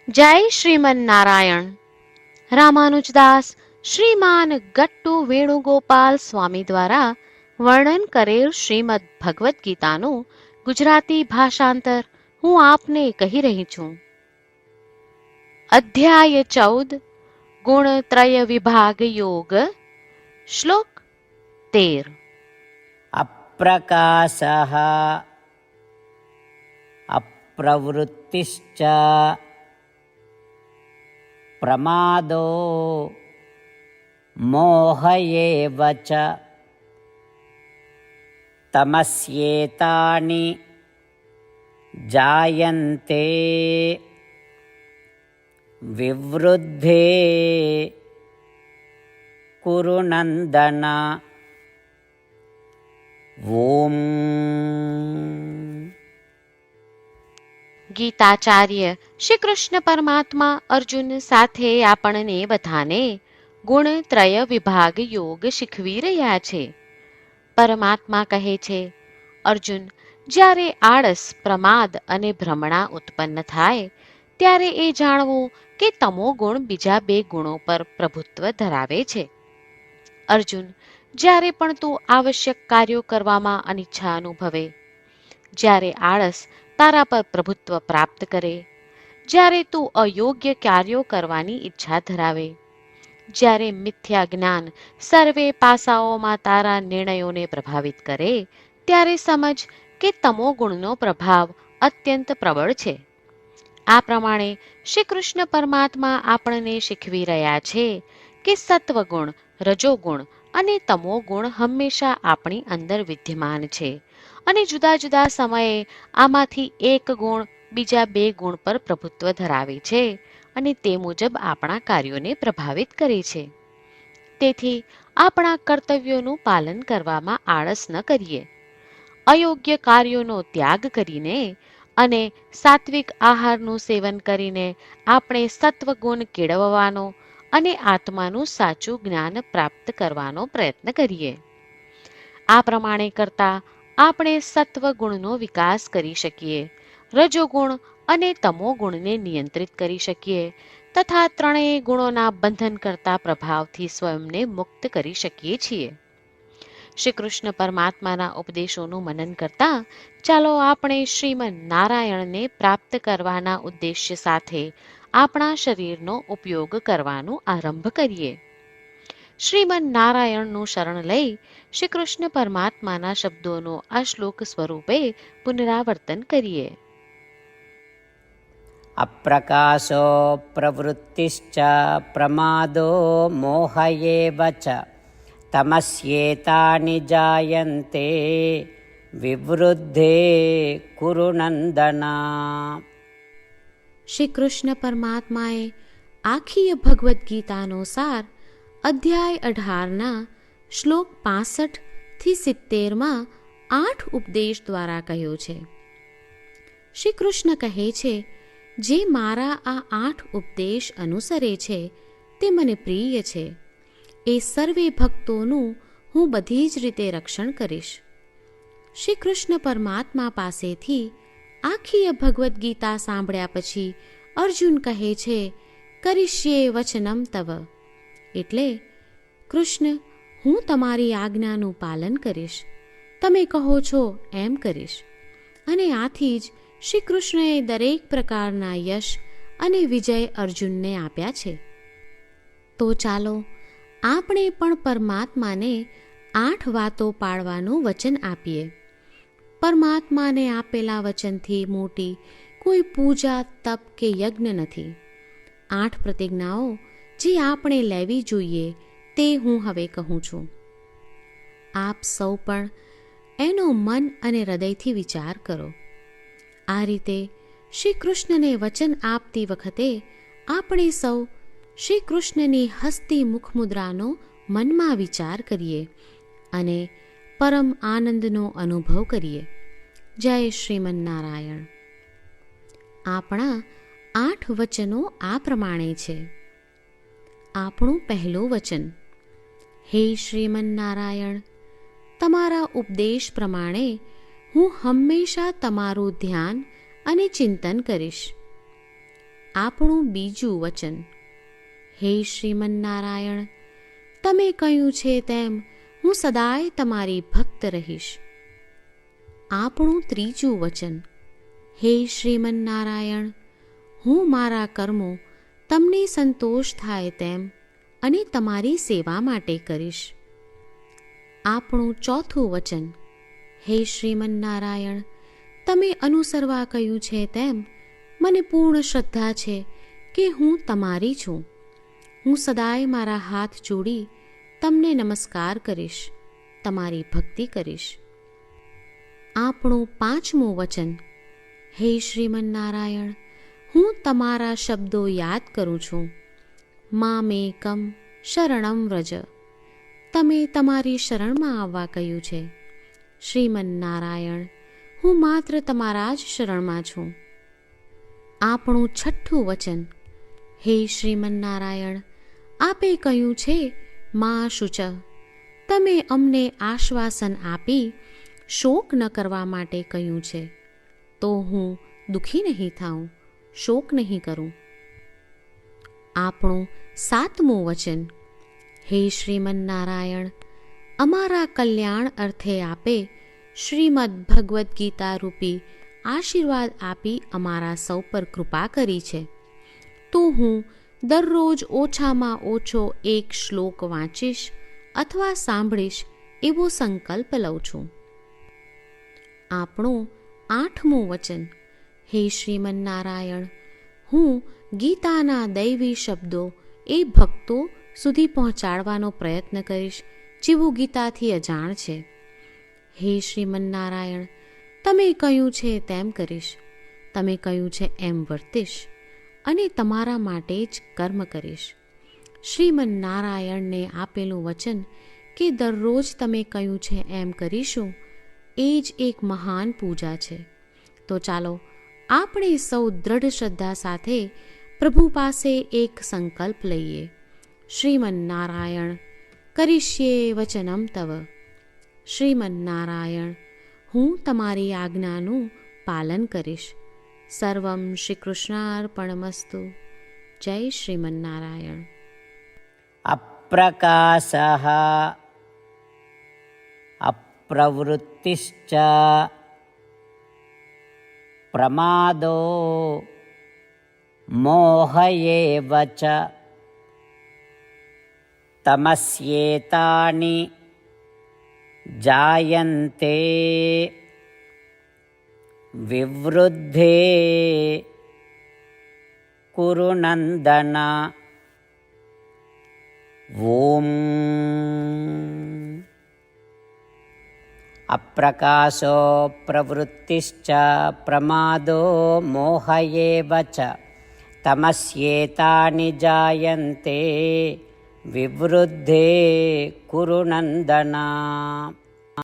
જય શ્રીમન નારાયણ. રામાનુજદાસ શ્રીમાન ગટ્ટુ વેણુગોપાલ સ્વામી દ્વારા વર્ણન કરેલ શ્રીમદ ભગવદ્ ગીતાનું ગુજરાતી ભાષાંતર હું આપને કહી રહી છું. અધ્યાય 14 ગુણત્રય વિભાગ યોગ. શ્લોક 13. અપ્રકાશઃ અપ્રવૃત્તિશ્ચ પ્રમાદો મોહ એવ ચ તમસ્યેતાનિ જાયન્તે વિવૃદ્ધે કુરુ નંદન. ઓમ. ગીતાચાર્ય શ્રી કૃષ્ણ પરમાત્મા અર્જુન સાથે આપણને બધાને ગુણત્રય વિભાગ યોગ શીખવી રહ્યા છે. પરમાત્મા કહે છે, અર્જુન, જ્યારે આળસ, પ્રમાદ અને ભ્રમણા ઉત્પન્ન થાય ત્યારે એ જાણવું કે તમો ગુણ બીજા બે ગુણો પર પ્રભુત્વ ધરાવે છે. અર્જુન, જ્યારે પણ તું આવશ્યક કાર્યો કરવામાં અનિચ્છા અનુભવે, જ્યારે આળસ તારા પર પ્રભુત્વ પ્રાપ્ત કરે, જ્યારે તું અયોગ્ય કાર્યો કરવાની ઈચ્છા ધરાવે, જ્યારે મિથ્યા જ્ઞાન સર્વે પાસાઓમાં તારા નિર્ણયોને પ્રભાવિત કરે, ત્યારે સમજ કે તમો ગુણનો પ્રભાવ અત્યંત પ્રબળ છે. આ પ્રમાણે શ્રી કૃષ્ણ પરમાત્મા આપણને શીખવી રહ્યા છે કે સત્વગુણ, રજોગુણ અને તમો ગુણ હંમેશા આપણી અંદર વિદ્યમાન છે અને જુદા જુદા સમયે આમાંથી એક ગુણ બીજા બે ગુણ પર પ્રભુત્વ ધરાવે છે અને તે મુજબ આપણા કાર્યોને પ્રભાવિત કરે છે. તેથી આપણા કર્તવ્યોનું પાલન કરવામાં આળસ ન કરીએ. અયોગ્ય કાર્યોનો ત્યાગ કરીને અને સાત્વિક આહારનું સેવન કરીને આપણે સત્વગુણ કેળવવાનો અને આત્માનું સાચું જ્ઞાન પ્રાપ્ત કરવાનો પ્રયત્ન કરીએ. આ પ્રમાણે કરતા આપણે સત્વગુણનો વિકાસ કરી શકીએ, રજોગુણ અને તમો ગુણને નિયંત્રિત કરી શકીએ તથા ત્રણેય ગુણોના બંધન કરતા પ્રભાવથી સ્વયંને મુક્ત કરી શકીએ છીએ. શ્રી કૃષ્ણ પરમાત્માના ઉપદેશોનું મનન કરતા ચાલો આપણે શ્રીમન નારાયણને પ્રાપ્ત કરવાના ઉદ્દેશ્ય સાથે આપણા શરીરનો ઉપયોગ કરવાનું આરંભ કરીએ. શ્રીમન નારાયણનું શરણ લઈ શ્રી કૃષ્ણ પરમાત્માના શબ્દોનું આ શ્લોક સ્વરૂપે પુનરાવર્તન કરીએ. અપ્રકાશો પ્રવૃત્તિશ્ચ પ્રમાદો મોહ એવ ચ તમસ્યેતાનિ જાયન્તે વિવૃદ્ધે કુરુ નંદન. શ્રી કૃષ્ણ પરમાત્માએ આખી ભગવદ્ ગીતાનો સાર અધ્યાય 18ના શ્લોક 65 થી 70માં 8 ઉપદેશ દ્વારા કહ્યો છે. શ્રી કૃષ્ણ કહે છે, જે મારા આ 8 ઉપદેશ અનુસરે છે તે મને પ્રિય છે. એ સર્વે ભક્તોનું હું બધી જ રીતે રક્ષણ કરીશ. શ્રી કૃષ્ણ પરમાત્મા પાસેથી આખી ભગવદ્ ગીતા સાંભળ્યા પછી અર્જુન કહે છે, કરીશ્યે વચનમ તવ. એટલે, કૃષ્ણ, હું તમારી આજ્ઞાનું પાલન કરીશ, તમે કહો છો એમ કરીશ. અને આથી જ શ્રી કૃષ્ણએ દરેક પ્રકારના યશ અને વિજય અર્જુનને આપ્યા છે. તો ચાલો આપણે પણ પરમાત્માને 8 વાતો પાળવાનું વચન આપીએ. પરમાત્માને આપેલા વચનથી મોટી કોઈ પૂજા, તપ કે યજ્ઞ નથી. 8 પ્રતિજ્ઞાઓ જે આપણે લેવી જોઈએ તે હું હવે કહું છું. આપ સૌ પણ એનો મન અને હૃદયથી વિચાર કરો. આ રીતે શ્રી કૃષ્ણને વચન આપતી વખતે આપણે સૌ શ્રી કૃષ્ણની હસતી મુખમુદ્રાનો મનમાં વિચાર કરીએ અને પરમ આનંદનો અનુભવ કરીએ. જય શ્રીમન નારાયણ. આપણા 8 વચનો આ પ્રમાણે છે. આપણું પહેલું વચન, હે શ્રીમન નારાયણ, તમારા ઉપદેશ પ્રમાણે હું હંમેશા તમારું ધ્યાન અને ચિંતન કરીશ. આપણું બીજું વચન. હે શ્રીમન્નારાયણ, તમે કહ્યું છે તેમ હું સદાય તમારી ભક્ત રહીશ. આપણું ત્રીજું વચન. હે શ્રીમન્નારાયણ, હું મારા કર્મો તમને સંતોષ થાય તેમ અને તમારી સેવા માટે કરીશ. આપણું ચોથું વચન. હે શ્રીમન્નારાયણ, તમે અનુસરવા કહ્યું છે તેમ મને પૂર્ણ શ્રદ્ધા છે કે હું તમારી છું. હું સદાય મારા હાથ જોડી તમને નમસ્કાર કરીશ, તમારી ભક્તિ કરીશ. આપણું પાંચમું વચન. હે શ્રીમન્નારાયણ, હું તમારા શબ્દો યાદ કરું છું. મામેકમ શરણમ વ્રજ, તમે તમારી શરણમાં આવવા કહ્યું છે. શ્રીમન્નારાયણ, હું માત્ર તમારા જ શરણમાં છું. આપણું છઠ્ઠું વચન. હે શ્રીમન્નારાયણ, આપે કહ્યું છે મા શુચ, તમે અમને આશ્વાસન આપી શોક ન કરવા માટે કહ્યું છે, તો હું દુઃખી નહીં થાઉં, શોક નહીં કરું. આપણું સાતમું વચન. હે શ્રીમન્નારાયણ, અમારા કલ્યાણ અર્થે આપે શ્રીમદ્ ભગવદ્ ગીતા રૂપી આશીર્વાદ આપી અમારા સૌ પર કૃપા કરી છે, તો હું દરરોજ ઓછામાં ઓછો એક શ્લોક વાંચીશ અથવા સાંભળીશ એવો સંકલ્પ લઉં છું. આપણું આઠમું વચન. હે શ્રીમન્નારાયણ, હું ગીતાના દૈવી શબ્દો એ ભક્તો સુધી પહોંચાડવાનો પ્રયત્ન કરીશ જેઓ ગીતાથી અજાણ છે. હે શ્રીમન્નારાયણ, તમે કહ્યું છે તેમ કરીશ, તમે કહ્યું છે એમ વર્તીશ અને તમારા માટે જ કર્મ કરીશ. શ્રીમન્નારાયણને આપેલું વચન કે દરરોજ તમે કહ્યું છે એમ કરીશું, એ જ એક મહાન પૂજા છે. તો ચાલો આપણે સૌ દ્રઢ શ્રદ્ધા સાથે પ્રભુ પાસે એક સંકલ્પ લઈએ. શ્રીમન્નારાયણ, કરીશ્યે વચનમ તવ. શ્રીમન્નારાયણ, હું તમારી આજ્ઞાનું પાલન કરીશ. સર્વમ શ્રી કૃષ્ણાર્પણમસ્તુ. જય શ્રીમન્નારાયણ. અપ્રકાશઃ અપ્રવૃત્તિશ્ચ પ્રમાદો મોહ એવ ચ તમસ્યેતાનિ જાયન્તે વિવૃદ્ધે કુરુ નંદન. ઓમ. અપ્રકાશો પ્રવૃત્તિશ્ચ પ્રમાદો મોહ એવ ચ તમસ્યેતાનિ જાયન્તે વિવૃદ્ધે કુરુ નંદન.